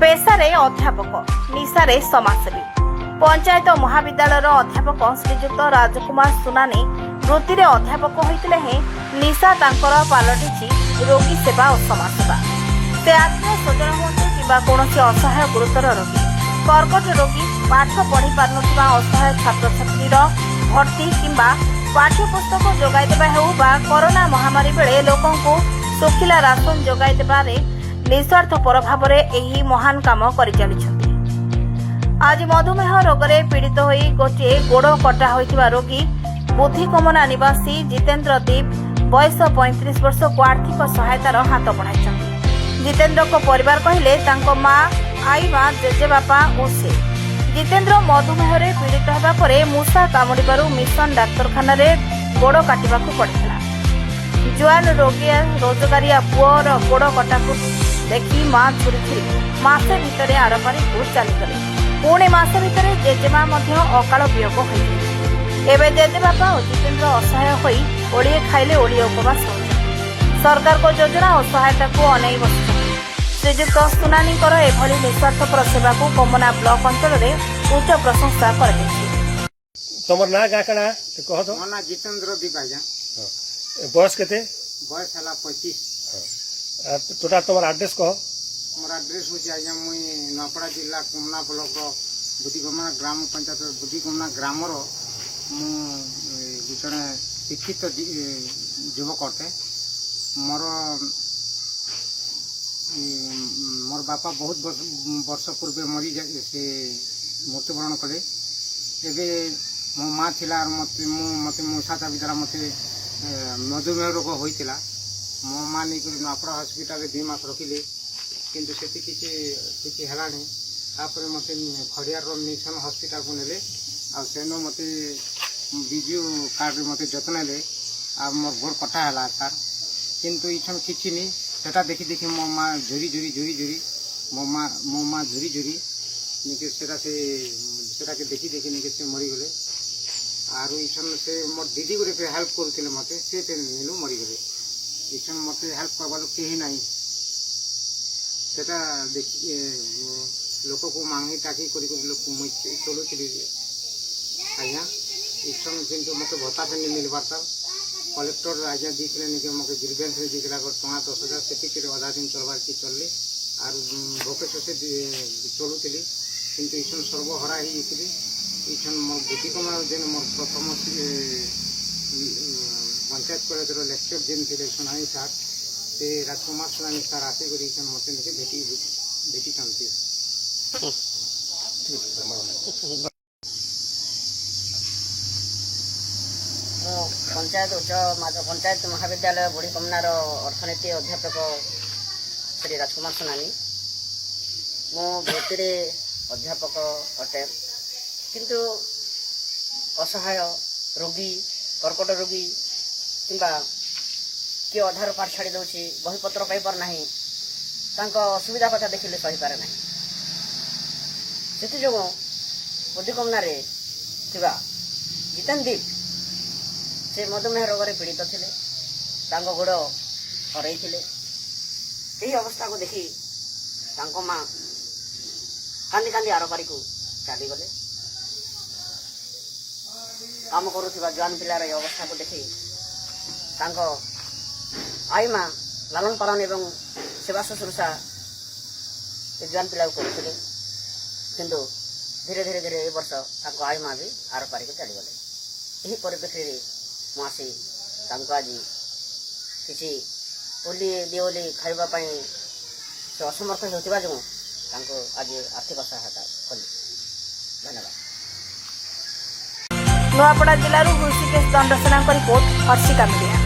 पेशारे अध्यापक निशारे समाजसेवी पंचायत महाविद्यालय अध्यापक श्रीजुक्त राजकुमार सुनानी वृत्ति में अध्यापक होते हैं निशा तांकर पलटि रोगी सेवा और समाजसेवा। से आत्मीय स्वजन हुए कि कौन असहाय गुरुतर रोगी कर्कट रोगी पाठ पढ़ी पार असहाय छात्र छात्री भर्ती किंबा पाठ्यपुस्तक जोगाईदेवा हो कोरोना महामारी बेले लोकों को सुखिला राशन जोगाईदेवे निस्वार्थपर भाव में महान काम कर चली। आज मधुमेह रोग रे पीड़ित होई गोटे गोड़ कटा होइतिबा रोगी बुद्धिकमना निवासी जितेंद्र दीप बयस 35 वर्ष को आर्थिक सहायतार हाथ बढ़ाई। जितेंद्र को परिवार कहले तांको माँ आई माँ जेजे बापा और से जितेंद्र मधुमेह रे पीड़ित होगा परे मूषा कामुड़िबारु मिशन डाक्तरखाना रे गोड़ काटिबाकू पड़िଥିଲା। जुआन रोगी रोजगारिया पुअर गोड़ कटाकू देखी माँ छुरी मासे भितर आरपारी को चलीगले। पुणे मासे भितर जेजेमा अकाल वियोग होती। एवं जेजेबापा और जितेंद्र असहाय होई ओडिए खाइले ओडिए उपवास हो सरकार को योजना और सहायता को अनेई बस। श्रीजुक्त सुनानी एभली निस्वार्थपर सेवा को कमना ब्लॉक अंचल में उच्च प्रशंसा कर। तुम ना क्या कह तो मोर ना जितेंद्र दीप आज्ञा। बयस केते? बयस है 25। टोटाल तुम एड्रेस कह? मोर एड्रेस हूँ आज्ञा मुई नपड़ा जिला कुमना ब्लॉक बुद्धिकमना ग्राम पंचायत बुद्धिकमना ग्रामर जड़े शिक्षित युवक अटे। मोर मोर बापा बहुत वर्ष पूर्व मरी से मृत्युवरण कले। एबे मो माँ थिला मत मूषा द्वारा मत मधुमेह रोग होता। मो माँ नहीं नपड़ा हस्पिटाल 2 मास रखिले किंतु से किसी है तापर मत खड़ियार मिशन हस्पिटाल को नेले आन मत विजु कार्ड मत जत्न ले मोर गोड़ कटा है सार किंतु इछन किसी नहीं सेटा देखी देखी मो माँ झुरी झुरी झुरी झुरी मो माँ झुरी झुरी निके सेटा के देखी देखी निके से मरीगले। आर इछन से मोर दीदी गोटे हेल्प करुले मत से नीलू मरीगले। इछन मत हेल्प करवा कहीं ना सेटा देखी लोक को मांगी टाकी चलुली आज्ञा। इछन किंतु मत भत्ता से नहीं मिल पारता। कलेक्टर आज्ञा दीजिए निके मत ग्रीवेंस दीजिए टଙ୍କା 10,000 से अधा दिन चलवार की चलली आर भोके से चलुली किंतु इछन सर्वहरा होती। इछन मोर बुद्धिकमना जेन मोर प्रथम पंचायत कॉलेज लेक्चर जेन थे सुनाई सार से राजकुमार सुनानी सार आसिक मत निके भेटी चाहती। पंचायत महाविद्यालय बुढ़ीकमनार अर्थनीति अध्यापक श्री राजकुमार सुनानी मो वृत्ति अध्यापक अटे किंतु असहाय रोगी कर्कट रोगी किंबा किए अधार पाठ छाड़ी दौची बहीपत्र पाइपार ना असुविधा कथा देखिले सही पारे ना से बुद्धिकमना जितेंद्र दीप से मधुमेह रोग रे पीड़ित थे गोड़ हरई यही अवस्था को देखी माँ कांदी कांदी आरपारी को चलीगले। काम करुवा जुआन पिलार अवस्था को देखी आई माँ लालन पालन एवं सेवा शुश्रूषा जुआन पिला करुले किंतु धीरे धीरे धीरे ए वर्ष आई माँ भी आरपारी को चलीगले। यही परिप्रेक्षी में आसी आज किसी ओली दिओली खावाई से असमर्थ होता जो आज आर्थिक सहायता कली। धन्यवाद। नुआपड़ा जिलूर ऋषिकेश दंडसेना रिपोर्ट हर्षिका मीडिया।